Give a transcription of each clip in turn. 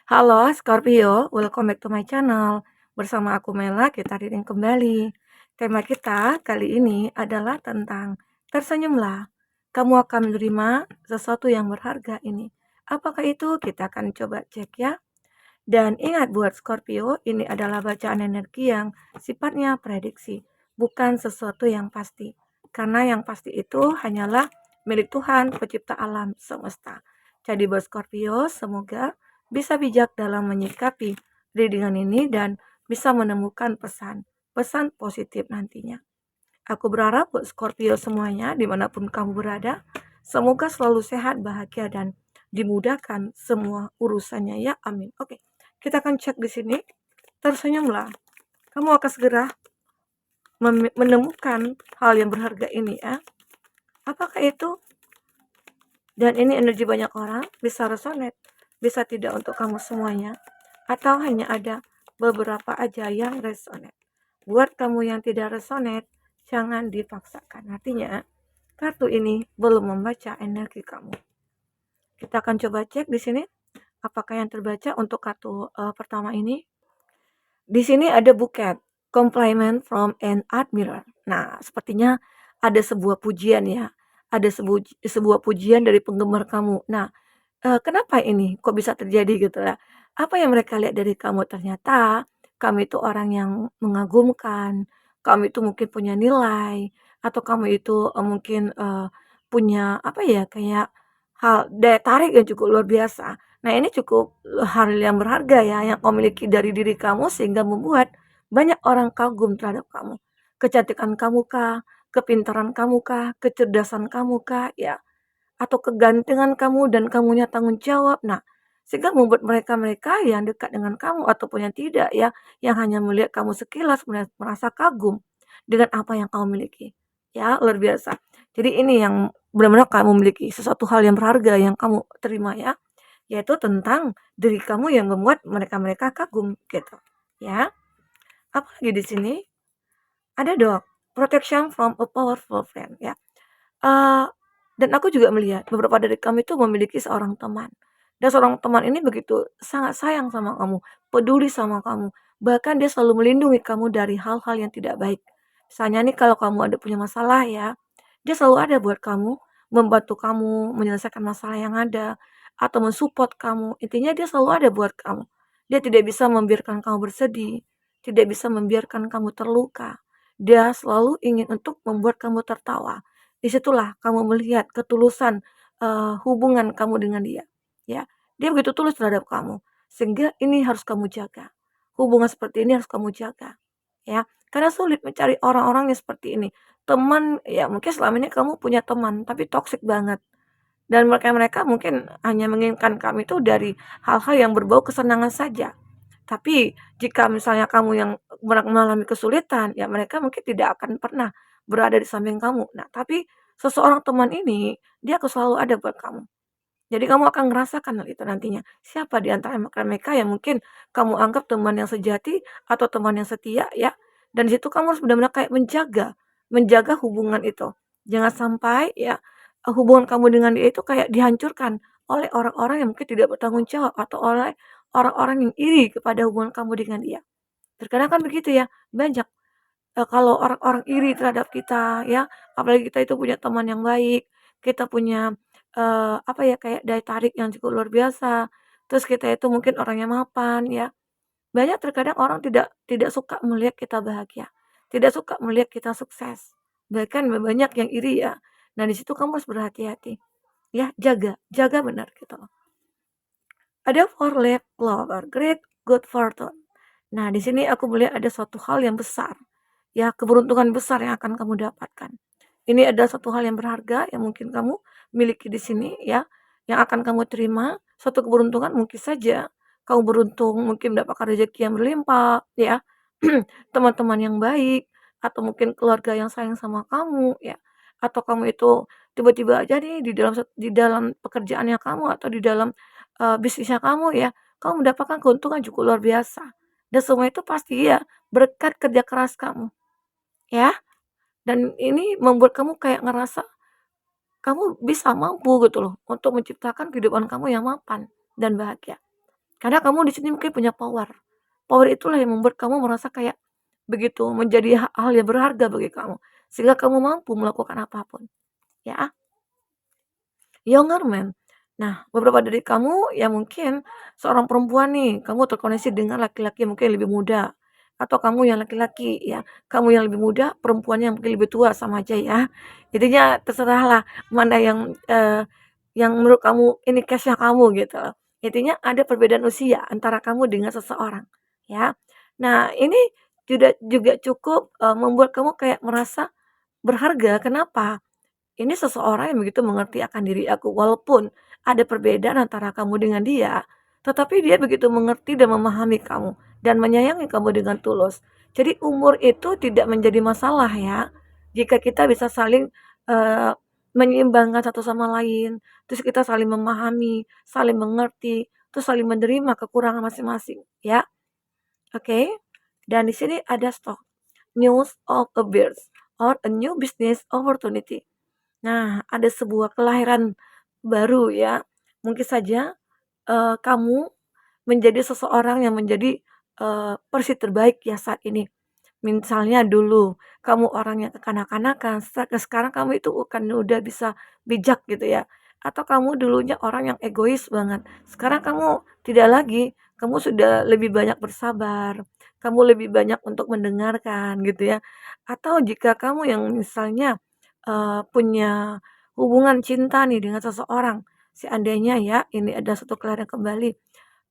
Halo Scorpio, welcome back to my channel. Bersama aku Mela, kita reading kembali. Tema kita kali ini adalah tentang tersenyumlah. Kamu akan menerima sesuatu yang berharga ini. Apakah itu? Kita akan coba cek ya. Dan ingat buat Scorpio, ini adalah bacaan energi yang sifatnya prediksi, bukan sesuatu yang pasti. Karena yang pasti itu hanyalah milik Tuhan, pencipta alam semesta. Jadi buat Scorpio, semoga bisa bijak dalam menyikapi readingan ini dan bisa menemukan pesan positif nantinya. Aku berharap buat Scorpio semuanya, dimanapun kamu berada, semoga selalu sehat, bahagia, dan dimudahkan semua urusannya ya. Amin. Oke, kita akan cek di sini. Tersenyumlah. Kamu akan segera menemukan hal yang berharga ini ya. Apakah itu? Dan ini energi banyak orang, bisa resonate, bisa tidak untuk kamu semuanya, atau hanya ada beberapa aja yang resonate. Buat kamu yang tidak resonate, jangan dipaksakan. Artinya, kartu ini belum membaca energi kamu. Kita akan coba cek di sini apakah yang terbaca untuk kartu pertama ini. Di sini ada buket, compliment from an admirer. Nah, sepertinya ada sebuah pujian ya. Ada sebuah pujian dari penggemar kamu. Nah, kenapa ini kok bisa terjadi gitu ya? Apa yang mereka lihat dari kamu? Ternyata kamu itu orang yang mengagumkan, kamu itu mungkin punya nilai, atau kamu itu, mungkin, punya apa ya, kayak hal daya tarik yang cukup luar biasa. Nah, ini cukup hal yang berharga ya yang kamu miliki dari diri kamu sehingga membuat banyak orang kagum terhadap kamu. Kecantikan kamu kah? Kepintaran kamu kah? Kecerdasan kamu kah? Ya, atau kegantengan kamu dan kamunya tanggung jawab. Nah, sehingga membuat mereka-mereka yang dekat dengan kamu ataupun yang tidak ya, yang hanya melihat kamu sekilas merasa kagum dengan apa yang kamu miliki. Ya, luar biasa. Jadi ini yang benar-benar kamu miliki, sesuatu hal yang berharga yang kamu terima ya, yaitu tentang diri kamu yang membuat mereka-mereka kagum gitu. Ya. Apalagi di sini ada dong, protection from a powerful friend ya. Eee, dan aku juga melihat beberapa dari kami itu memiliki seorang teman, dan seorang teman ini begitu sangat sayang sama kamu, peduli sama kamu, bahkan dia selalu melindungi kamu dari hal-hal yang tidak baik. Misalnya nih kalau kamu ada punya masalah ya, dia selalu ada buat kamu, membantu kamu menyelesaikan masalah yang ada, atau mensupport kamu, intinya dia selalu ada buat kamu. Dia tidak bisa membiarkan kamu bersedih, tidak bisa membiarkan kamu terluka, dia selalu ingin untuk membuat kamu tertawa. Disitulah kamu melihat ketulusan, hubungan kamu dengan dia, ya. Dia begitu tulus terhadap kamu, sehingga ini harus kamu jaga. Hubungan seperti ini harus kamu jaga, ya. Karena sulit mencari orang-orang yang seperti ini. Teman, ya mungkin selama ini kamu punya teman, tapi toksik banget. Dan mereka-mereka mungkin hanya menginginkan kamu itu dari hal-hal yang berbau kesenangan saja. Tapi jika misalnya kamu yang mengalami kesulitan, ya mereka mungkin tidak akan pernah berada di samping kamu. Nah, tapi seseorang teman ini, dia akan selalu ada buat kamu. Jadi kamu akan ngerasakan hal itu nantinya. Siapa di antara mereka yang mungkin kamu anggap teman yang sejati atau teman yang setia ya. Dan di situ kamu harus benar-benar kayak menjaga hubungan itu. Jangan sampai ya hubungan kamu dengan dia itu kayak dihancurkan oleh orang-orang yang mungkin tidak bertanggung jawab atau oleh orang-orang yang iri kepada hubungan kamu dengan dia. Terkadang kan begitu ya, banyak kalau orang-orang iri terhadap kita ya, apalagi kita itu punya teman yang baik, kita punya, apa ya, kayak daya tarik yang cukup luar biasa, terus kita itu mungkin orangnya mapan ya. Banyak terkadang orang tidak tidak suka melihat kita bahagia, tidak suka melihat kita sukses, bahkan banyak yang iri ya. Nah, di situ kamu harus berhati-hati, ya, jaga benar gitu loh. Ada four leaf clover, great good fortune. Nah, di sini aku melihat ada suatu hal yang besar, ya, keberuntungan besar yang akan kamu dapatkan. Ini ada satu hal yang berharga yang mungkin kamu miliki di sini, ya, yang akan kamu terima. Suatu keberuntungan mungkin saja kamu beruntung, mungkin mendapatkan rezeki yang berlimpah, ya, teman-teman yang baik, atau mungkin keluarga yang sayang sama kamu, ya, atau kamu itu tiba-tiba aja nih di dalam pekerjaannya kamu atau di dalam bisnisnya kamu ya, kamu mendapatkan keuntungan cukup luar biasa. Dan semua itu pasti ya berkat kerja keras kamu, ya. Dan ini membuat kamu kayak ngerasa kamu bisa mampu gitu loh untuk menciptakan kehidupan kamu yang mapan dan bahagia. Karena kamu di sini mungkin punya power. Power itulah yang membuat kamu merasa kayak begitu menjadi hal yang berharga bagi kamu, sehingga kamu mampu melakukan apapun, ya. Younger man. Nah, beberapa dari kamu yang mungkin seorang perempuan nih, kamu terkoneksi dengan laki-laki mungkin lebih muda, atau kamu yang laki-laki ya, kamu yang lebih muda, perempuannya yang mungkin lebih tua, sama aja ya. Jadinya terserahlah mana yang menurut kamu ini case-nya kamu gitu loh. Intinya ada perbedaan usia antara kamu dengan seseorang, ya. Nah, ini juga juga cukup, membuat kamu kayak merasa berharga, kenapa? Ini seseorang yang begitu mengerti akan diri aku, walaupun ada perbedaan antara kamu dengan dia, tetapi dia begitu mengerti dan memahami kamu, dan menyayangi kamu dengan tulus. Jadi umur itu tidak menjadi masalah ya, jika kita bisa saling, eee, menyeimbangkan satu sama lain, terus kita saling memahami, saling mengerti, terus saling menerima kekurangan masing-masing, ya, oke? Dan di sini ada stok, news of a birth or a new business opportunity. Nah, ada sebuah kelahiran baru ya. Mungkin saja, kamu menjadi seseorang yang menjadi, versi terbaik ya saat ini. Misalnya dulu kamu orang yang kekanak-kanakan, sekarang kamu itu kan udah bisa bijak gitu ya. Atau kamu dulunya orang yang egois banget, sekarang kamu tidak lagi, kamu sudah lebih banyak bersabar, kamu lebih banyak untuk mendengarkan gitu ya. Atau jika kamu yang misalnya, punya hubungan cinta nih dengan seseorang, seandainya ya ini ada satu kelahiran kembali.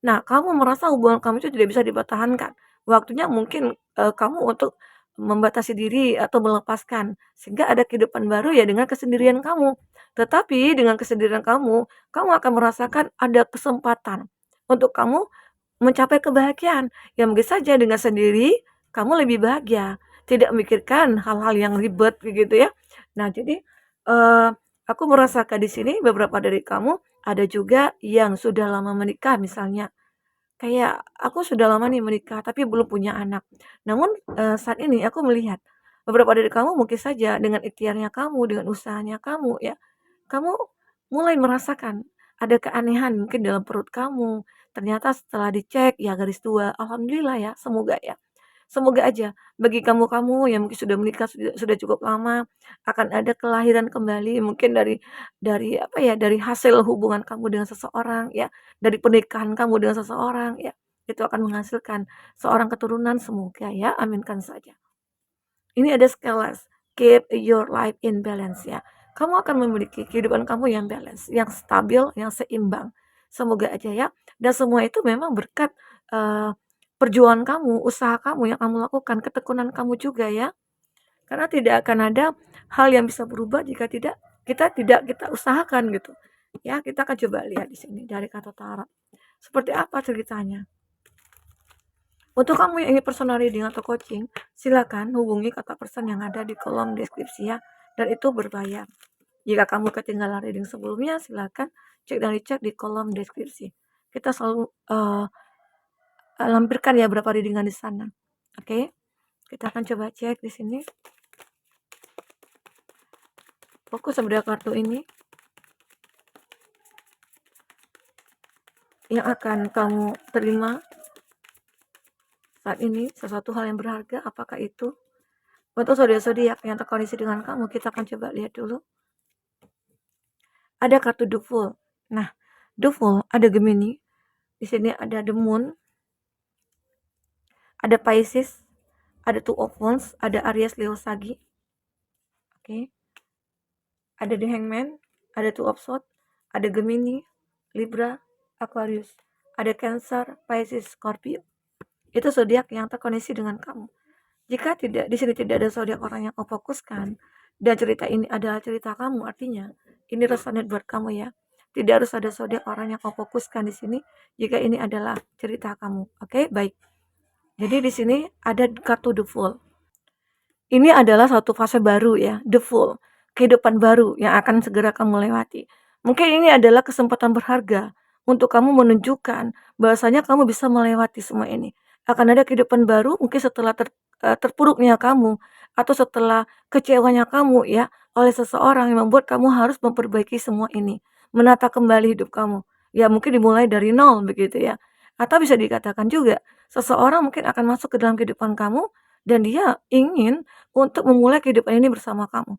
Nah, kamu merasa hubungan kamu itu tidak bisa dipertahankan. Waktunya mungkin, kamu untuk membatasi diri atau melepaskan, sehingga ada kehidupan baru ya dengan kesendirian kamu. Tetapi dengan kesendirian kamu, kamu akan merasakan ada kesempatan untuk kamu mencapai kebahagiaan. Ya mungkin saja dengan sendiri kamu lebih bahagia, tidak memikirkan hal-hal yang ribet begitu ya. Nah, jadi, eee, aku merasakan di sini beberapa dari kamu ada juga yang sudah lama menikah misalnya. Kayak aku sudah lama nih menikah tapi belum punya anak. Namun, saat ini aku melihat beberapa dari kamu mungkin saja dengan ikhtiarnya kamu, dengan usahanya kamu ya, kamu mulai merasakan ada keanehan mungkin dalam perut kamu. Ternyata setelah dicek ya garis 2, alhamdulillah ya, semoga ya. Semoga aja bagi kamu-kamu yang mungkin sudah menikah sudah cukup lama, akan ada kelahiran kembali mungkin dari apa ya, dari hasil hubungan kamu dengan seseorang ya, dari pernikahan kamu dengan seseorang ya, itu akan menghasilkan seorang keturunan semoga ya, aminkan saja. Ini ada skelas, keep your life in balance ya. Kamu akan memiliki kehidupan kamu yang balance, yang stabil, yang seimbang. Semoga aja ya. Dan semua itu memang berkat eh, perjuangan kamu, usaha kamu yang kamu lakukan, ketekunan kamu juga ya. Karena tidak akan ada hal yang bisa berubah jika kita usahakan gitu. Ya, kita akan coba lihat di sini dari kata Tara. Seperti apa ceritanya? Untuk kamu yang ingin personal reading atau coaching, silakan hubungi kontak person yang ada di kolom deskripsi ya, dan itu berbayar. Jika kamu ketinggalan reading sebelumnya, silakan cek dan dicek di kolom deskripsi. Kita selalu lampirkan ya berapa readingan di sana. Oke, kita akan coba cek di sini. Fokus pada kartu ini yang akan kamu terima saat ini, sesuatu hal yang berharga. Apakah itu? Untuk zodiak-zodiak yang terkoneksi dengan kamu, kita akan coba lihat dulu. Ada kartu The Fool. Nah, The Fool ada Gemini. Di sini ada The Moon, ada Pisces, ada Two of Wands, ada Aries, Leo, Sagi. Oke. Ada The Hangman, ada Two of Swords, ada Gemini, Libra, Aquarius, ada Cancer, Pisces, Scorpio. Itu zodiak yang terkoneksi dengan kamu. Jika tidak di sini tidak ada zodiak orang yang kau fokuskan dan cerita ini adalah cerita kamu, artinya ini resonate buat kamu ya. Tidak harus ada zodiak orang yang kau fokuskan di sini jika ini adalah cerita kamu. Oke, baik. Jadi di sini ada kartu The Fool. Ini adalah satu fase baru ya, The Fool. Kehidupan baru yang akan segera kamu lewati. Mungkin ini adalah kesempatan berharga untuk kamu menunjukkan bahwasanya kamu bisa melewati semua ini. Akan ada kehidupan baru mungkin setelah terpuruknya kamu atau setelah kecewanya kamu ya oleh seseorang yang membuat kamu harus memperbaiki semua ini, menata kembali hidup kamu. Ya mungkin dimulai dari nol begitu ya. Atau bisa dikatakan juga, seseorang mungkin akan masuk ke dalam kehidupan kamu dan dia ingin untuk memulai kehidupan ini bersama kamu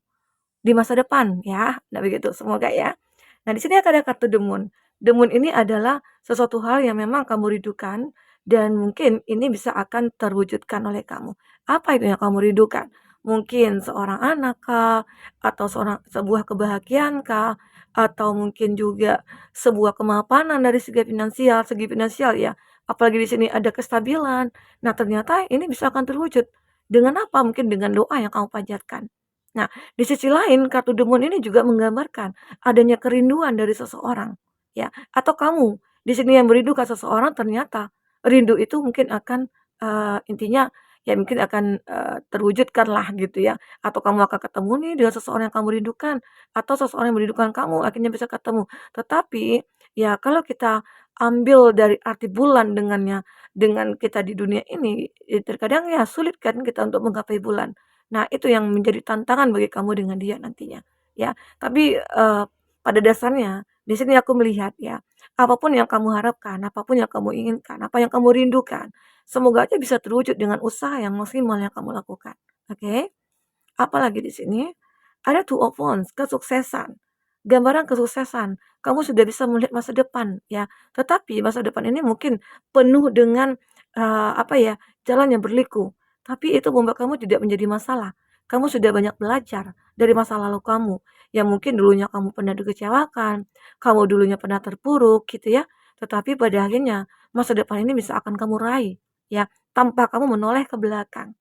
di masa depan ya. Nah begitu, semoga ya. Nah di sini ada kartu The Moon. The Moon ini adalah sesuatu hal yang memang kamu rindukan dan mungkin ini bisa akan terwujudkan oleh kamu. Apa itu yang kamu rindukan? Mungkin seorang anak kah? Atau sebuah kebahagiaan kah? Atau mungkin juga sebuah kemapanan dari segi finansial ya. Apalagi di sini ada kestabilan. Nah ternyata ini bisa akan terwujud. Dengan apa? Mungkin dengan doa yang kamu panjatkan. Nah, di sisi lain, kartu The Moon ini juga menggambarkan adanya kerinduan dari seseorang, ya, atau kamu di sini yang merindukan seseorang ternyata rindu itu mungkin akan, intinya ya mungkin akan, terwujudkanlah gitu ya, atau kamu akan ketemu nih dengan seseorang yang kamu rindukan, atau seseorang yang merindukan kamu akhirnya bisa ketemu. Tetapi, ya kalau kita ambil dari arti bulan dengan kita di dunia ini, terkadang ya sulit kan kita untuk menggapai bulan. Nah, itu yang menjadi tantangan bagi kamu dengan dia nantinya, ya. Tapi, pada dasarnya di sini aku melihat ya, apapun yang kamu harapkan, apapun yang kamu inginkan, apa yang kamu rindukan, semoga aja bisa terwujud dengan usaha yang maksimal yang kamu lakukan, oke? Apalagi di sini ada Two of Wands, kesuksesan. Gambaran kesuksesan, kamu sudah bisa melihat masa depan ya, tetapi masa depan ini mungkin penuh dengan, apa ya, jalan yang berliku, tapi itu membuat kamu tidak menjadi masalah. Kamu sudah banyak belajar dari masa lalu kamu, yang mungkin dulunya kamu pernah dikecewakan, kamu dulunya pernah terpuruk gitu ya, tetapi pada akhirnya masa depan ini bisa akan kamu raih ya, tanpa kamu menoleh ke belakang.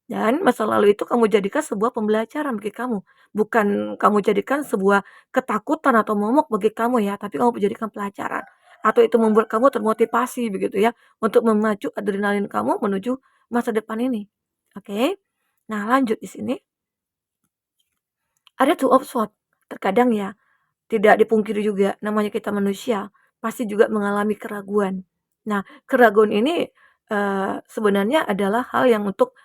Dan masa lalu itu kamu jadikan sebuah pembelajaran bagi kamu, bukan kamu jadikan sebuah ketakutan atau momok bagi kamu ya, tapi kamu jadikan pelajaran. Atau itu membuat kamu termotivasi begitu ya, untuk memacu adrenalin kamu menuju masa depan ini. Oke. Nah, lanjut di sini ada Two of Swords. Terkadang ya, tidak dipungkiri juga namanya kita manusia, pasti juga mengalami keraguan. Nah, keraguan ini, sebenarnya adalah hal yang untuk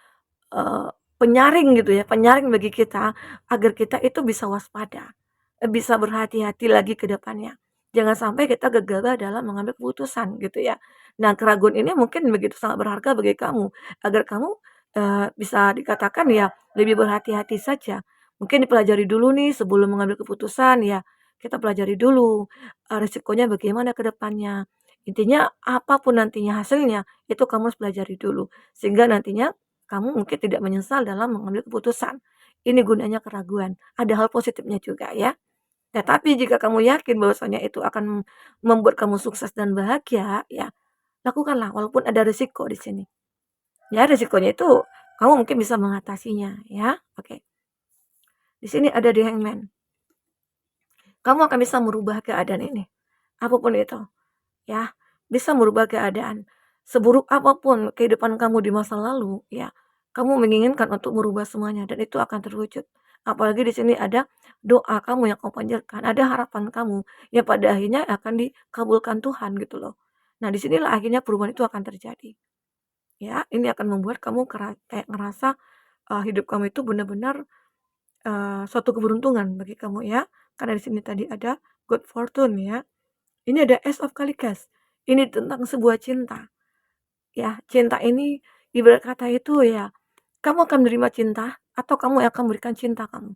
penyaring gitu ya, penyaring bagi kita, agar kita itu bisa waspada, bisa berhati-hati lagi ke depannya. Jangan sampai kita gegabah dalam mengambil keputusan gitu ya. Nah, keraguan ini mungkin begitu sangat berharga bagi kamu, agar kamu, bisa dikatakan ya lebih berhati-hati saja. Mungkin dipelajari dulu nih sebelum mengambil keputusan ya, kita pelajari dulu, resikonya bagaimana ke depannya. Intinya apapun nantinya hasilnya, itu kamu harus pelajari dulu, sehingga nantinya kamu mungkin tidak menyesal dalam mengambil keputusan. Ini gunanya keraguan, ada hal positifnya juga ya. Tetapi jika kamu yakin bahwasanya itu akan membuat kamu sukses dan bahagia, ya lakukanlah walaupun ada risiko di sini. Ya, risikonya itu kamu mungkin bisa mengatasinya ya. Oke. Di sini ada The Hangman. Kamu akan bisa merubah keadaan ini. Apapun itu, ya. Bisa merubah keadaan. Seburuk apapun kehidupan kamu di masa lalu, ya, kamu menginginkan untuk merubah semuanya dan itu akan terwujud. Apalagi di sini ada doa kamu yang kamu panjatkan, ada harapan kamu yang pada akhirnya akan dikabulkan Tuhan gitu loh. Nah, disinilah akhirnya perubahan itu akan terjadi. Ya, ini akan membuat kamu kayak ngerasa hidup kamu itu benar-benar suatu keberuntungan bagi kamu ya. Karena di sini tadi ada good fortune ya. Ini ada Ace of Kalikas. Ini tentang sebuah cinta. Ya, cinta ini ibarat kata itu ya, kamu akan menerima cinta atau kamu akan memberikan cinta kamu.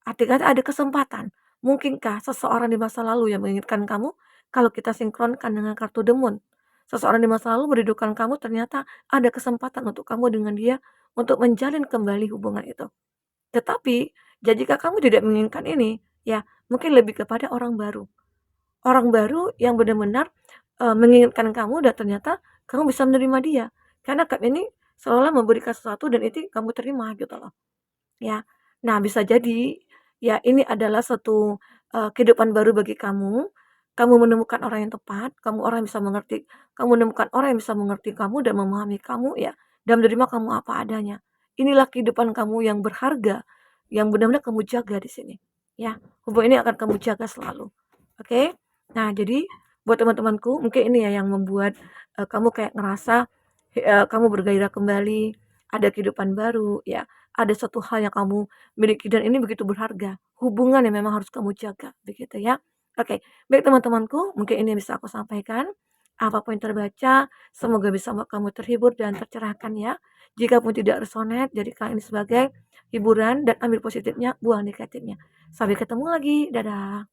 Arti kata ada kesempatan. Mungkinkah seseorang di masa lalu yang menginginkan kamu, kalau kita sinkronkan dengan kartu The Moon, seseorang di masa lalu merindukan kamu, ternyata ada kesempatan untuk kamu dengan dia untuk menjalin kembali hubungan itu. Tetapi, jika kamu tidak menginginkan ini, ya mungkin lebih kepada orang baru. Orang baru yang benar-benar, menginginkan kamu dan ternyata kamu bisa menerima dia. Karena ini seolah memberikan sesuatu dan itu kamu terima gitu loh, ya. Nah bisa jadi, ya ini adalah satu, kehidupan baru bagi kamu menemukan orang yang tepat, kamu orang yang bisa mengerti kamu menemukan orang yang bisa mengerti kamu dan memahami kamu ya, dan menerima kamu apa adanya. Inilah kehidupan kamu yang berharga, yang benar-benar kamu jaga di sini, ya. Hubungan ini akan kamu jaga selalu, oke? Nah, jadi buat teman-temanku mungkin ini ya yang membuat, kamu kayak ngerasa, kamu bergairah kembali, ada kehidupan baru ya, ada suatu hal yang kamu miliki dan ini begitu berharga, hubungan yang memang harus kamu jaga, begitu ya. Oke, baik teman-temanku, mungkin ini yang bisa aku sampaikan. Apapun yang terbaca, semoga bisa membuat kamu terhibur dan tercerahkan ya. Jikapun tidak resonate, jadikan ini sebagai hiburan dan ambil positifnya, buang negatifnya. Sampai ketemu lagi, dadah.